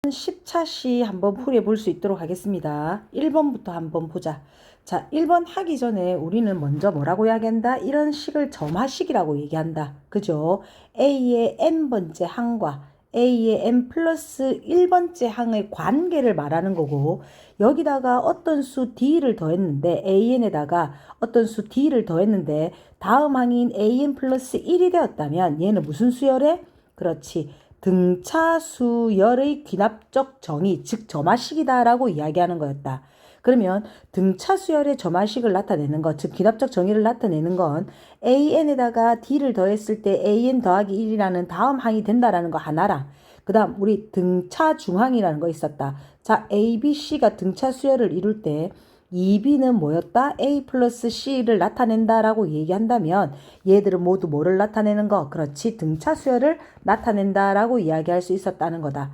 10차시 한번 풀어볼 수 있도록 하겠습니다. 1번부터 한번 보자. 자, 1번 하기 전에 우리는 먼저 뭐라고 이야기한다? 이런 식을 점화식이라고 얘기한다. 그죠? A의 n번째 항과 A의 n 플러스 1번째 항의 관계를 말하는 거고, 여기다가 어떤 수 D를 더했는데, AN에다가 어떤 수 D를 더했는데, 다음 항인 AN 플러스 1이 되었다면 얘는 무슨 수열에? 그렇지. 등차 수열의 귀납적 정의, 즉 점화식이다라고 이야기하는 거였다. 그러면 등차 수열의 점화식을 나타내는 것, 즉 귀납적 정의를 나타내는 건 AN에다가 D를 더했을 때 AN 더하기 1이라는 다음 항이 된다라는 거 하나랑, 그 다음 우리 등차 중항이라는 거 있었다. 자, A, B, C가 등차 수열을 이룰 때 2B는 뭐였다? A 플러스 C를 나타낸다라고 얘기한다면 얘들은 모두 뭐를 나타내는 거? 그렇지. 등차 수열을 나타낸다라고 이야기할 수 있었다는 거다.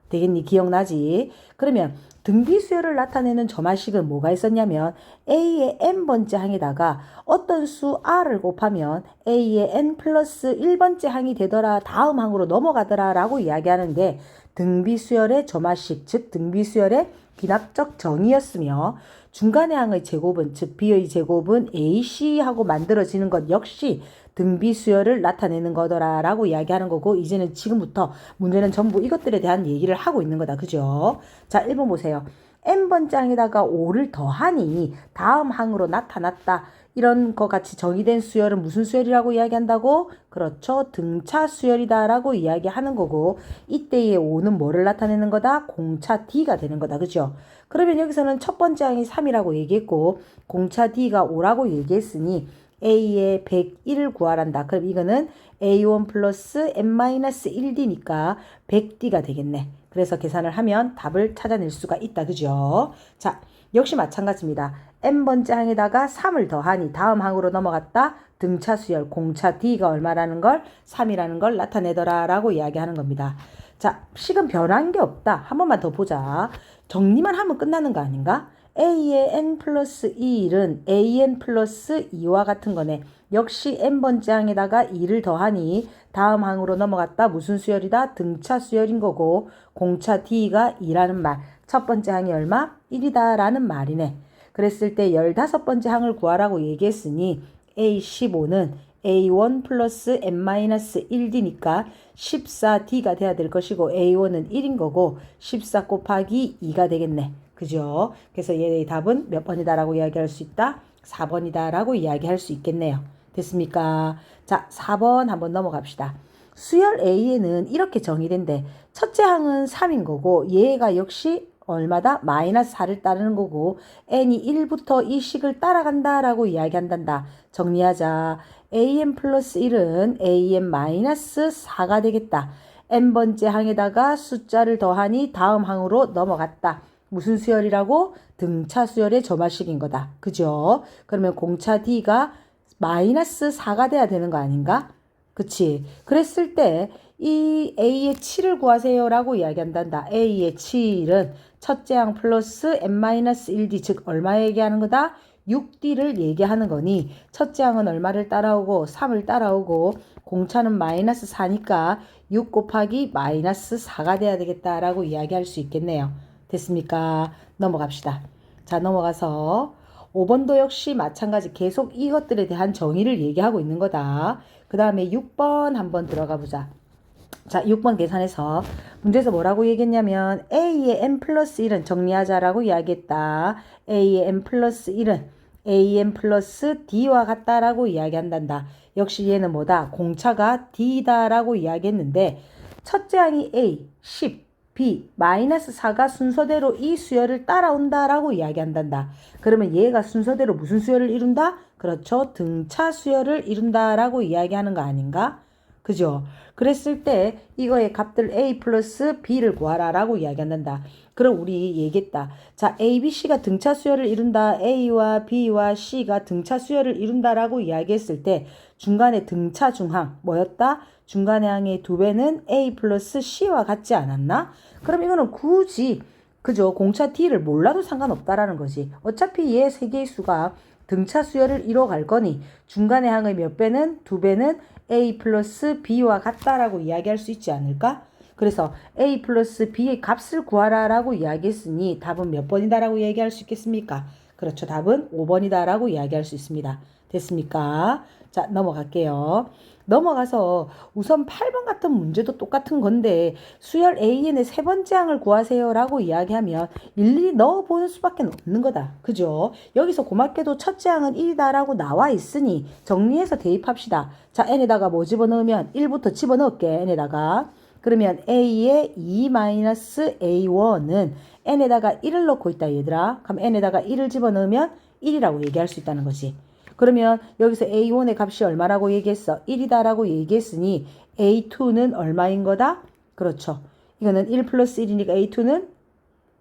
되겠니? 기억나지? 그러면 등비 수열을 나타내는 점화식은 뭐가 있었냐면 A의 n번째 항에다가 어떤 수 R을 곱하면 A의 n 플러스 1번째 항이 되더라. 다음 항으로 넘어가더라 라고 이야기하는 게 등비 수열의 점화식, 즉 등비 수열의 귀납적 정의였으며, 중간의 항의 제곱은, 즉 B의 제곱은 AC하고 만들어지는 것 역시 등비 수열을 나타내는 거더라 라고 이야기하는 거고, 이제는 지금부터 문제는 전부 이것들에 대한 얘기를 하고 있는 거다. 그죠? 자, 1번 보세요. n번째 항에다가 5를 더하니 다음 항으로 나타났다. 이런 거 같이 정의된 수열은 무슨 수열이라고 이야기한다고? 그렇죠. 등차 수열이다 라고 이야기하는 거고, 이때의 5는 뭐를 나타내는 거다? 공차 D가 되는 거다. 그죠? 그러면 여기서는 첫 번째 항이 3이라고 얘기했고 공차 D가 5라고 얘기했으니 A의 101을 구하란다. 그럼 이거는 A1 플러스 n-1D니까 100D가 되겠네. 그래서 계산을 하면 답을 찾아낼 수가 있다. 그죠? 자, 역시 마찬가지입니다. n번째 항에다가 3을 더하니 다음 항으로 넘어갔다. 등차 수열 공차 D가 얼마라는 걸? 3이라는 걸 나타내더라 라고 이야기하는 겁니다. 자, 식은 변한 게 없다. 한 번만 더 보자. 정리만 하면 끝나는 거 아닌가? A의 n 플러스 1은 AN 플러스 2와 같은 거네. 역시 n번째 항에다가 2를 더하니 다음 항으로 넘어갔다. 무슨 수열이다? 등차 수열인 거고, 공차 D가 2라는 말. 첫 번째 항이 얼마? 1이다 라는 말이네. 그랬을 때 15번째 항을 구하라고 얘기했으니 A15는 A1 플러스 n-1D니까 14D가 돼야 될 것이고, A1은 1인 거고 14 곱하기 2가 되겠네. 그죠? 그래서 얘의 답은 몇 번이다 라고 이야기할 수 있다? 4번이다 라고 이야기할 수 있겠네요. 됐습니까? 자, 4번 한번 넘어갑시다. 수열 A에는 이렇게 정의된대. 첫째 항은 3인 거고 얘가 역시 얼마다? 마이너스 4를 따르는 거고 n이 1부터 이 식을 따라간다 라고 이야기한단다. 정리하자. an 플러스 1은 an 마이너스 4가 되겠다. n번째 항에다가 숫자를 더하니 다음 항으로 넘어갔다. 무슨 수열이라고? 등차 수열의 점화식인 거다. 그죠? 그러면 공차 D가 마이너스 4가 돼야 되는 거 아닌가? 그치? 그랬을 때 이 A의 7을 구하세요 라고 이야기한단다. A의 7은 첫째 항 플러스 n-1D, 즉 얼마 얘기하는 거다? 6D를 얘기하는 거니 첫째 항은 얼마를 따라오고 3을 따라오고 공차는 마이너스 4니까 6 곱하기 마이너스 4가 돼야 되겠다라고 이야기할 수 있겠네요. 됐습니까? 넘어갑시다. 자, 넘어가서 5번도 역시 마찬가지 계속 이것들에 대한 정의를 얘기하고 있는 거다. 그 다음에 6번 한번 들어가 보자. 자, 6번 계산해서 문제에서 뭐라고 얘기했냐면 A의 n 플러스 1은 정리하자라고 이야기했다. A의 n 플러스 1은 AN 플러스 D와 같다라고 이야기한단다. 역시 얘는 뭐다? 공차가 D다라고 이야기했는데 첫째 항이 A, 10, B, 마이너스 4가 순서대로 이 수열을 따라온다라고 이야기한단다. 그러면 얘가 순서대로 무슨 수열을 이룬다? 그렇죠. 등차 수열을 이룬다라고 이야기하는 거 아닌가? 그죠? 그랬을 때 이거의 값들 A 플러스 B를 구하라 라고 이야기한단다. 그럼 우리 얘기했다. 자, A, B, C가 등차 수열을 이룬다. A와 B와 C가 등차 수열을 이룬다라고 이야기했을 때 중간에 등차 중항 뭐였다? 중간의 항의 2배는 A 플러스 C와 같지 않았나? 그럼 이거는 굳이 그죠? 공차 T를 몰라도 상관없다라는 거지. 어차피 얘 세 개의 수가 등차 수열을 이뤄갈 거니 중간의 항의 몇 배는? 2배는 A 플러스 B와 같다라고 이야기할 수 있지 않을까? 그래서 A 플러스 B의 값을 구하라 라고 이야기했으니 답은 몇 번이다 라고 얘기할 수 있겠습니까? 그렇죠. 답은 5번이다 라고 이야기할 수 있습니다. 됐습니까? 자, 넘어갈게요. 넘어가서 우선 8번 같은 문제도 똑같은 건데 수열 AN의 세 번째 항을 구하세요 라고 이야기하면 일일이 넣어보는 수밖에 없는 거다. 그죠? 여기서 고맙게도 첫째 항은 1이다 라고 나와 있으니 정리해서 대입합시다. 자, n에다가 뭐 집어넣으면 1부터 집어넣을게. n에다가 그러면 a의 2-a1은 n에다가 1을 넣고 있다 얘들아. 그럼 n에다가 1을 집어넣으면 1이라고 얘기할 수 있다는 거지. 그러면 여기서 A1의 값이 얼마라고 얘기했어? 1이다 라고 얘기했으니 A2는 얼마인 거다? 그렇죠. 이거는 1 플러스 1이니까 A2는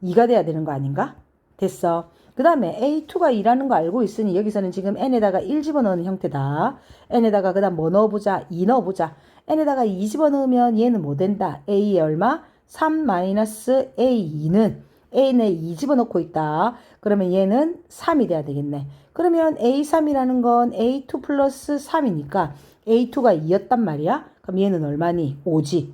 2가 돼야 되는 거 아닌가? 됐어. 그 다음에 A2가 2라는 거 알고 있으니 여기서는 지금 n에다가 1 집어넣는 형태다. n에다가 그 다음 뭐 넣어보자? 2 넣어보자. n에다가 2 집어넣으면 얘는 뭐 된다? A의 얼마? 3-A2는 A에 2 집어넣고 있다. 그러면 얘는 3이 돼야 되겠네. 그러면 A3이라는 건 A2 플러스 3이니까 A2가 2였단 말이야. 그럼 얘는 얼마니? 5지.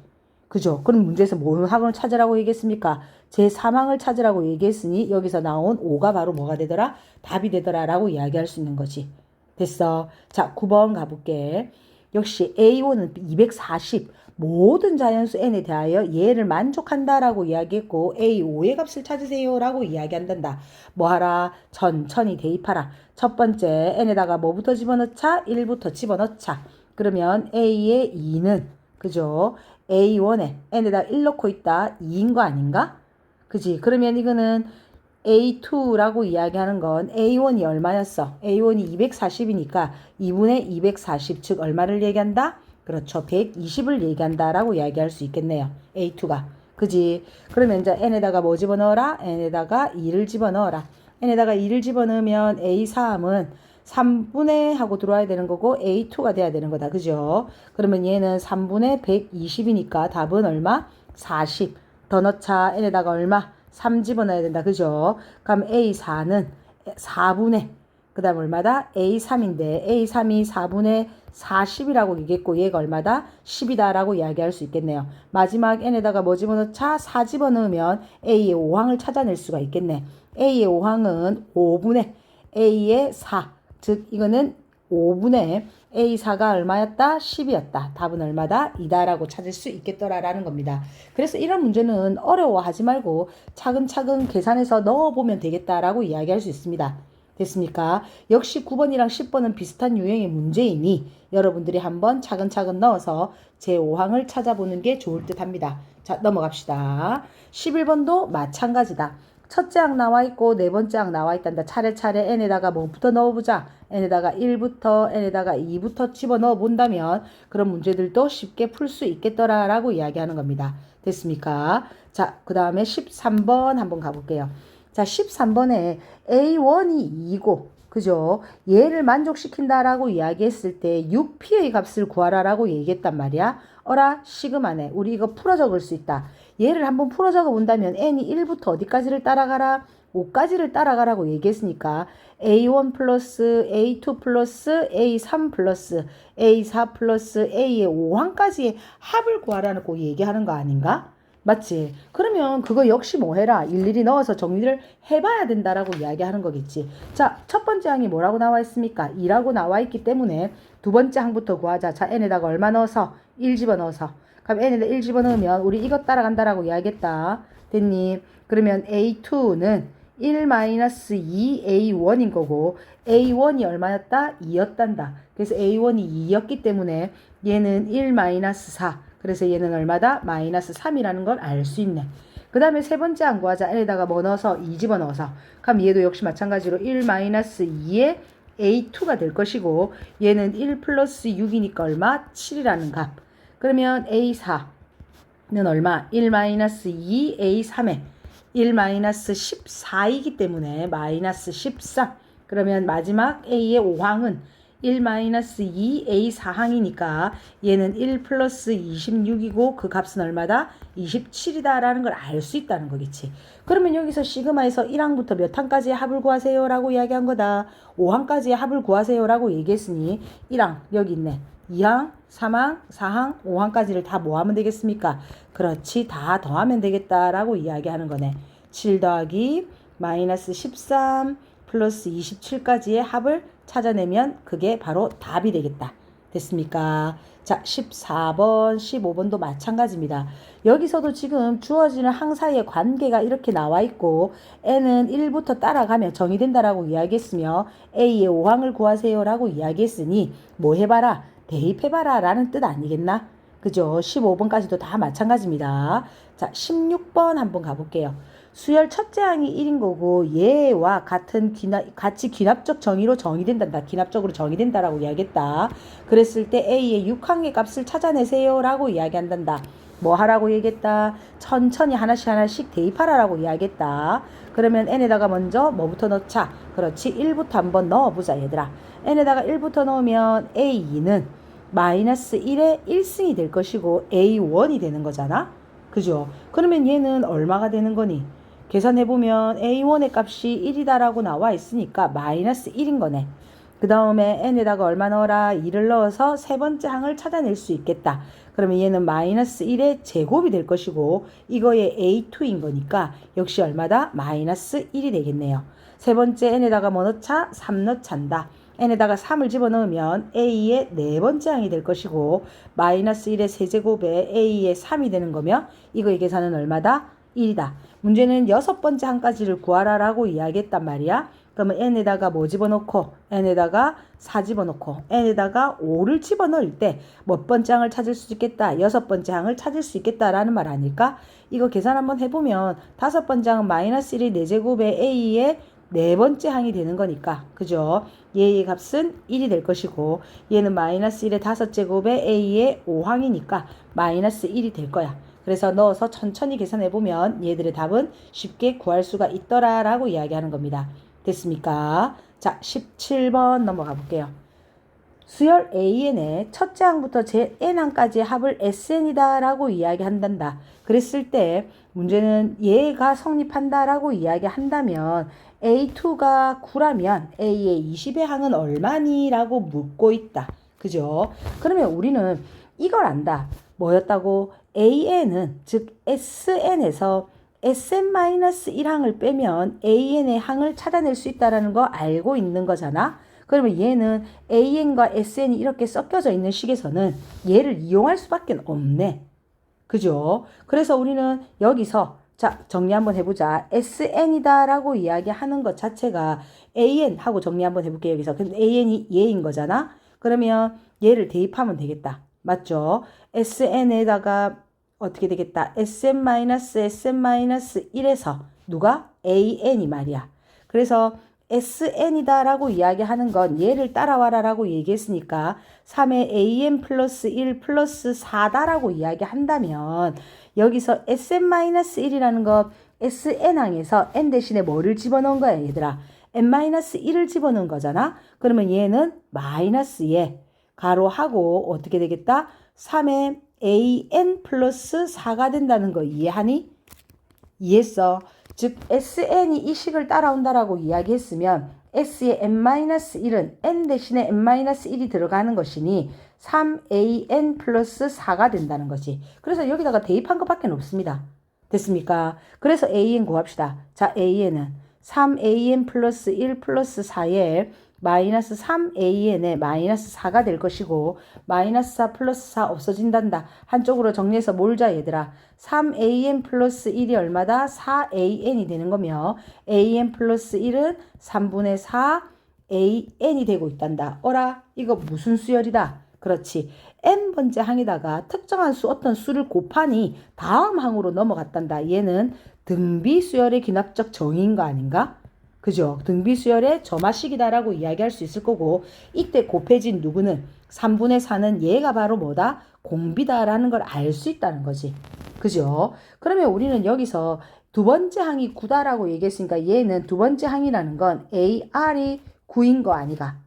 그죠? 그럼 문제에서 뭔 항을 찾으라고 얘기했습니까? 제3항을 찾으라고 얘기했으니 여기서 나온 5가 바로 뭐가 되더라? 답이 되더라 라고 이야기할 수 있는 거지. 됐어. 자, 9번 가볼게. 역시 A1은 240. 모든 자연수 n에 대하여 얘를 만족한다라고 이야기했고 A5의 값을 찾으세요 라고 이야기한단다. 뭐하라? 천천히 대입하라. 첫 번째 n에다가 뭐부터 집어넣자? 1부터 집어넣자. 그러면 A의 2는 그죠? A1에 n에다 1 넣고 있다. 2인 거 아닌가? 그지? 그러면 이거는 A2라고 이야기하는 건 A1이 얼마였어? A1이 240이니까 2분의 240, 즉 얼마를 얘기한다? 그렇죠. 120을 얘기한다라고 이야기할 수 있겠네요. A2가. 그지? 그러면 이제 n에다가 뭐 집어넣어라? n에다가 2를 집어넣어라. n에다가 2를 집어넣으면 A3은 3분의 하고 들어와야 되는 거고 A2가 돼야 되는 거다. 그죠? 그러면 얘는 3분의 120이니까 답은 얼마? 40. 더 넣자. n에다가 얼마? 3 집어넣어야 된다. 그죠? 그럼 A4는 4분의 그 다음 얼마다? A3인데 A3이 4분의 40이라고 얘기했고 얘가 얼마다? 10이다 라고 이야기할 수 있겠네요. 마지막 n에다가 뭐 집어넣자? 4 집어넣으면 A의 5항을 찾아낼 수가 있겠네. A의 5항은 5분의 A의 4. 즉 이거는 5분의 A4가 얼마였다? 10이었다. 답은 얼마다? 2다 라고 찾을 수 있겠더라라는 겁니다. 그래서 이런 문제는 어려워하지 말고 차근차근 계산해서 넣어보면 되겠다라고 이야기할 수 있습니다. 됐습니까? 역시 9번이랑 10번은 비슷한 유형의 문제이니 여러분들이 한번 차근차근 넣어서 제5항을 찾아보는 게 좋을 듯 합니다. 자, 넘어갑시다. 11번도 마찬가지다. 첫째 항 나와 있고 네 번째 항 나와 있단다. 차례차례 n에다가 뭐부터 넣어보자. n에다가 1부터 n에다가 2부터 집어넣어 본다면 그런 문제들도 쉽게 풀 수 있겠더라라고 이야기하는 겁니다. 됐습니까? 자, 그 다음에 13번 한번 가볼게요. 자, 13번에 A1이 2고 그죠? 얘를 만족시킨다라고 이야기했을 때 6P의 값을 구하라라고 얘기했단 말이야. 어라 시그마네. 우리 이거 풀어 적을 수 있다. 얘를 한번 풀어 적어 본다면 n이 1부터 어디까지를 따라가라? 5까지를 따라가라고 얘기했으니까 A1 플러스 A2 플러스 A3 플러스 A4 플러스 A의 5항까지의 합을 구하라고 얘기하는 거 아닌가? 맞지? 그러면 그거 역시 뭐 해라? 일일이 넣어서 정리를 해봐야 된다라고 이야기하는 거겠지. 자, 첫 번째 항이 뭐라고 나와 있습니까? 2라고 나와 있기 때문에 두 번째 항부터 구하자. 자, n에다가 얼마 넣어서? 1 집어넣어서. 그럼 n에다 1 집어넣으면 우리 이것 따라간다라고 이야기했다. 됐니? 그러면 A2는 1-2A1인 거고 A1이 얼마였다? 2였단다. 그래서 A1이 2였기 때문에 얘는 1-4. 그래서 얘는 얼마다? 마이너스 3이라는 걸 알 수 있네. 그 다음에 세 번째 항 구하자. n에다가 뭐 넣어서? 2 집어넣어서. 그럼 얘도 역시 마찬가지로 1-2의 A2가 될 것이고 얘는 1 플러스 6이니까 얼마? 7이라는 값. 그러면 A4는 얼마? 1-2 A3에 1-14이기 때문에 마이너스 13. 그러면 마지막 A의 5항은 1-2 A4항이니까 얘는 1 플러스 26이고 그 값은 얼마다? 27이다 라는 걸 알 수 있다는 거겠지. 그러면 여기서 시그마에서 1항부터 몇 항까지의 합을 구하세요 라고 이야기한 거다. 5항까지의 합을 구하세요 라고 얘기했으니 1항 여기 있네. 2항, 3항, 4항, 5항까지를 다 뭐 하면 되겠습니까? 그렇지, 다 더하면 되겠다라고 이야기하는 거네. 7 더하기 마이너스 13 플러스 27까지의 합을 찾아내면 그게 바로 답이 되겠다. 됐습니까? 자, 14번, 15번도 마찬가지입니다. 여기서도 지금 주어지는 항 사이의 관계가 이렇게 나와 있고 n은 1부터 따라가며 정의된다라고 이야기했으며 a의 5항을 구하세요라고 이야기했으니 뭐 해봐라? 대입해봐라 라는 뜻 아니겠나? 그죠? 15번까지도 다 마찬가지입니다. 자, 16번 한번 가볼게요. 수열 첫째 항이 1인 거고 얘와 같이 귀납적 정의로 정의된다. 귀납적으로 정의된다라고 이야기했다. 그랬을 때 A의 6항의 값을 찾아내세요 라고 이야기한단다. 뭐 하라고 얘기했다? 천천히 하나씩 대입하라라고 이야기했다. 그러면 n에다가 먼저 뭐부터 넣자? 그렇지, 1부터 한번 넣어보자 얘들아. n에다가 1부터 넣으면 A2는 마이너스 1의 1승이 될 것이고 A1이 되는 거잖아. 그죠? 그러면 얘는 얼마가 되는 거니? 계산해보면 A1의 값이 1이다라고 나와 있으니까 마이너스 1인 거네. 그 다음에 n에다가 얼마 넣어라? 2를 넣어서 세 번째 항을 찾아낼 수 있겠다. 그러면 얘는 마이너스 1의 제곱이 될 것이고 이거의 A2인 거니까 역시 얼마다? 마이너스 1이 되겠네요. 세 번째 n에다가 뭐 넣자? 3 넣찬다. n에다가 3을 집어넣으면 a의 네 번째 항이 될 것이고 마이너스 1의 세제곱에 a의 3이 되는 거며 이거의 계산은 얼마다? 1이다. 문제는 여섯 번째 항까지를 구하라라고 이야기했단 말이야. 그러면 n에다가 뭐 집어넣고 n에다가 4 집어넣고 n에다가 5를 집어넣을 때 몇 번째 항을 찾을 수 있겠다? 여섯 번째 항을 찾을 수 있겠다라는 말 아닐까? 이거 계산 한번 해보면 다섯 번째 항은 마이너스 1의 4제곱에 a의 네 번째 항이 되는 거니까 그죠? 얘의 값은 1이 될 것이고 얘는 마이너스 1의 5제곱에 a의 5항이니까 마이너스 1이 될 거야. 그래서 넣어서 천천히 계산해보면 얘들의 답은 쉽게 구할 수가 있더라라고 이야기하는 겁니다. 됐습니까? 자, 17번 넘어가 볼게요. 수열 AN의 첫째 항부터 제 N항까지의 합을 SN이다 라고 이야기한단다. 그랬을 때 문제는 얘가 성립한다 라고 이야기한다면 A2가 9라면 A의 20의 항은 얼마니? 라고 묻고 있다. 그죠? 그러면 우리는 이걸 안다. 뭐였다고? AN은 즉 SN에서 SN-1항을 빼면 AN의 항을 찾아낼 수 있다는 거 알고 있는 거잖아. 그러면 얘는 AN과 SN이 이렇게 섞여져 있는 식에서는 얘를 이용할 수밖에 없네. 그죠? 그래서 우리는 여기서 자 정리 한번 해보자. SN이다 라고 이야기하는 것 자체가 AN 하고 정리 한번 해볼게요. 여기서. 근데 AN이 얘인 거잖아. 그러면 얘를 대입하면 되겠다. 맞죠? SN에다가 어떻게 되겠다. SN-1에서 누가? AN이 말이야. 그래서 SN이다 라고 이야기하는 건 얘를 따라와라 라고 얘기했으니까 3의 AN 플러스 1 플러스 4다 라고 이야기한다면 여기서 SN-1이라는 건 SN항에서 N 대신에 뭐를 집어넣은 거야 얘들아? N-1을 집어넣은 거잖아. 그러면 얘는 마이너스 얘 가로하고 어떻게 되겠다? 3의 AN 플러스 4가 된다는 거 이해하니? 이해했어. 즉 SN이 이 식을 따라온다라고 이야기했으면 S의 n-1은 n 대신에 n-1이 들어가는 것이니 3an 플러스 4가 된다는 거지. 그래서 여기다가 대입한 것밖에 없습니다. 됐습니까? 그래서 an 구합시다. 자, an은 3an 플러스 1 플러스 4에 마이너스 3an에 마이너스 4가 될 것이고 마이너스 4 플러스 4 없어진단다. 한쪽으로 정리해서 몰자 얘들아. 3an 플러스 1이 얼마다? 4an이 되는 거며 an 플러스 1은 3분의 4an이 되고 있단다. 어라? 이거 무슨 수열이다? 그렇지. n번째 항에다가 특정한 어떤 수를 곱하니 다음 항으로 넘어갔단다. 얘는 등비수열의 기납적 정의인 거 아닌가? 그죠? 등비수열의 점화식이다라고 이야기할 수 있을 거고 이때 곱해진 누구는 3분의 4는 얘가 바로 뭐다? 공비다라는 걸 알 수 있다는 거지. 그죠? 그러면 우리는 여기서 두 번째 항이 9다라고 얘기했으니까 얘는 두 번째 항이라는 건 AR이 9인 거 아니가?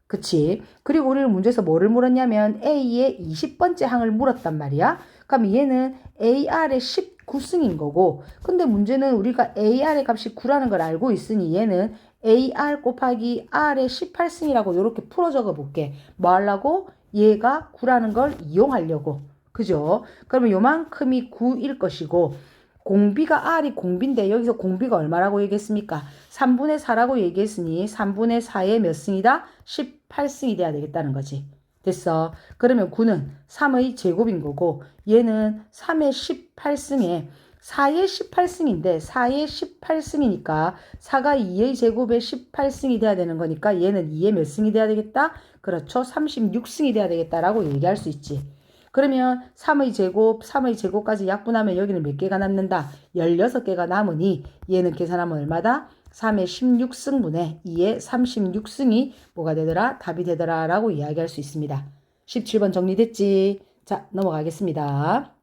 그치? 그리고 우리는 문제에서 뭐를 물었냐면 A의 20번째 항을 물었단 말이야. 그럼 얘는 AR의 19승인 거고 근데 문제는 우리가 AR의 값이 9라는 걸 알고 있으니 얘는 AR 곱하기 R의 18승이라고 이렇게 풀어 적어 볼게. 뭐 하려고? 얘가 9라는 걸 이용하려고. 그죠? 그러면 요만큼이 9일 것이고 공비가 R이 공비인데 여기서 공비가 얼마라고 얘기했습니까? 3분의 4라고 얘기했으니 3분의 4의 몇 승이다? 18승이 돼야 되겠다는 거지. 됐어. 그러면 9는 3의 제곱인 거고 얘는 3의 18승에 4의 18승인데 4의 18승이니까 4가 2의 제곱에 18승이 돼야 되는 거니까 얘는 2의 몇 승이 돼야 되겠다? 그렇죠. 36승이 돼야 되겠다라고 얘기할 수 있지. 그러면 3의 제곱, 3의 제곱까지 약분하면 여기는 몇 개가 남는다? 16개가 남으니 얘는 계산하면 얼마다? 3의 16승분의 2의 36승이 뭐가 되더라? 답이 되더라 라고 이야기할 수 있습니다. 17번 정리됐지? 자, 넘어가겠습니다.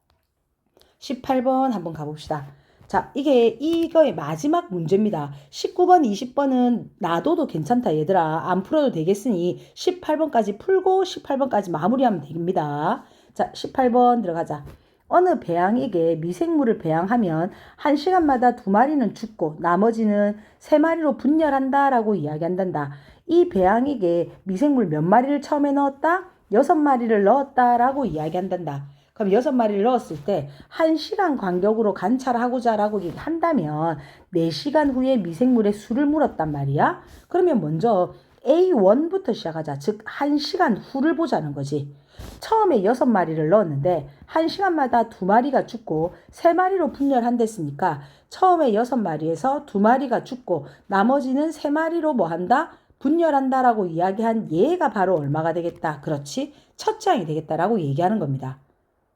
18번 한번 가봅시다. 자, 이거의 마지막 문제입니다. 19번, 20번은 놔둬도 괜찮다, 얘들아. 안 풀어도 되겠으니 18번까지 풀고 18번까지 마무리하면 됩니다. 자, 18번 들어가자. 어느 배양에게 미생물을 배양하면 1시간마다 2마리는 죽고 나머지는 3마리로 분열한다라고 이야기한단다. 이 배양에게 미생물 몇 마리를 처음에 넣었다? 6마리를 넣었다라고 이야기한단다. 그럼 6마리를 넣었을 때 1시간 간격으로 관찰하고자 라고 한다면 4시간 후에 미생물의 수를 물었단 말이야. 그러면 먼저 A1부터 시작하자. 즉 1시간 후를 보자는 거지. 처음에 6마리를 넣었는데 1시간마다 2마리가 죽고 3마리로 분열한댔으니까 처음에 6마리에서 2마리가 죽고 나머지는 3마리로 뭐 한다? 분열한다라고 이야기한 얘가 바로 얼마가 되겠다. 그렇지? 첫째 항이 되겠다라고 얘기하는 겁니다.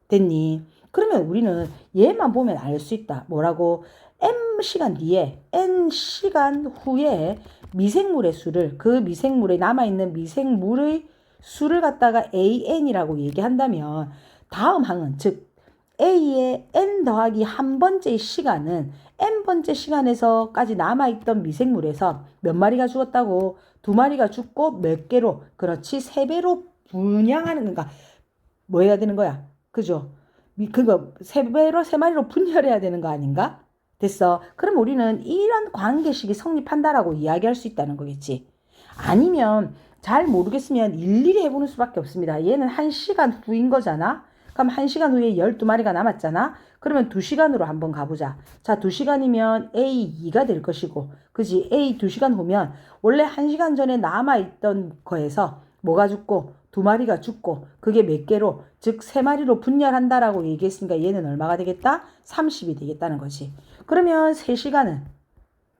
됐니? 그러면 우리는 얘만 보면 알 수 있다. 뭐라고? M시간 뒤에 N시간 후에 미생물의 수를 그 미생물에 남아있는 미생물의 수를 갖다가 AN이라고 얘기한다면 다음 항은 즉 A의 N 더하기 한 번째 시간은 N번째 시간에서까지 남아있던 미생물에서 몇 마리가 죽었다고? 2마리가 죽고 몇 개로? 그렇지 3배로 분양하는 건가? 뭐 해야 되는 거야? 그죠? 그거 3마리로 분열해야 되는 거 아닌가? 됐어. 그럼 우리는 이런 관계식이 성립한다라고 이야기할 수 있다는 거겠지. 아니면 잘 모르겠으면 일일이 해보는 수밖에 없습니다. 얘는 1시간 후인 거잖아. 그럼 1시간 후에 12마리가 남았잖아. 그러면 2시간으로 한번 가보자. 자, 2시간이면 A2가 될 것이고, 그지? A 2시간 후면 원래 1시간 전에 남아있던 거에서 뭐가 죽고 2마리가 죽고 그게 몇 개로 즉 3마리로 분열한다라고 얘기했으니까 얘는 얼마가 되겠다? 30이 되겠다는 거지. 그러면 3시간은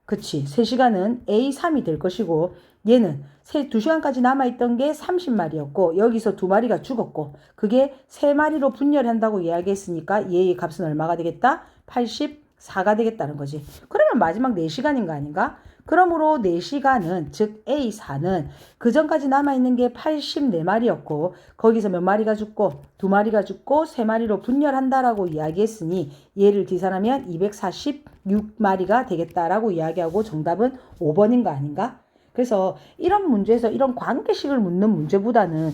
그치 3시간은 A3이 될 것이고 얘는 2시간까지 남아있던 게 30마리였고 여기서 2마리가 죽었고 그게 3마리로 분열한다고 이야기했으니까 얘의 값은 얼마가 되겠다? 84가 되겠다는 거지. 그러면 마지막 4시간인 거 아닌가? 그러므로 4시간은 즉 A4는 그 전까지 남아있는 게 84마리였고 거기서 몇 마리가 죽고 2마리가 죽고 3마리로 분열한다라고 이야기했으니 얘를 계산하면 246마리가 되겠다라고 이야기하고 정답은 5번인 거 아닌가? 그래서 이런 문제에서 이런 관계식을 묻는 문제보다는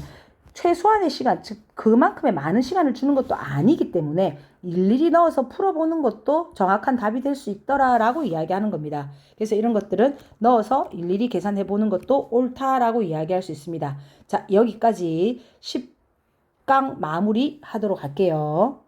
최소한의 시간, 즉 그만큼의 많은 시간을 주는 것도 아니기 때문에 일일이 넣어서 풀어보는 것도 정확한 답이 될 수 있더라라고 이야기하는 겁니다. 그래서 이런 것들은 넣어서 일일이 계산해보는 것도 옳다라고 이야기할 수 있습니다. 자, 여기까지 10강 마무리 하도록 할게요.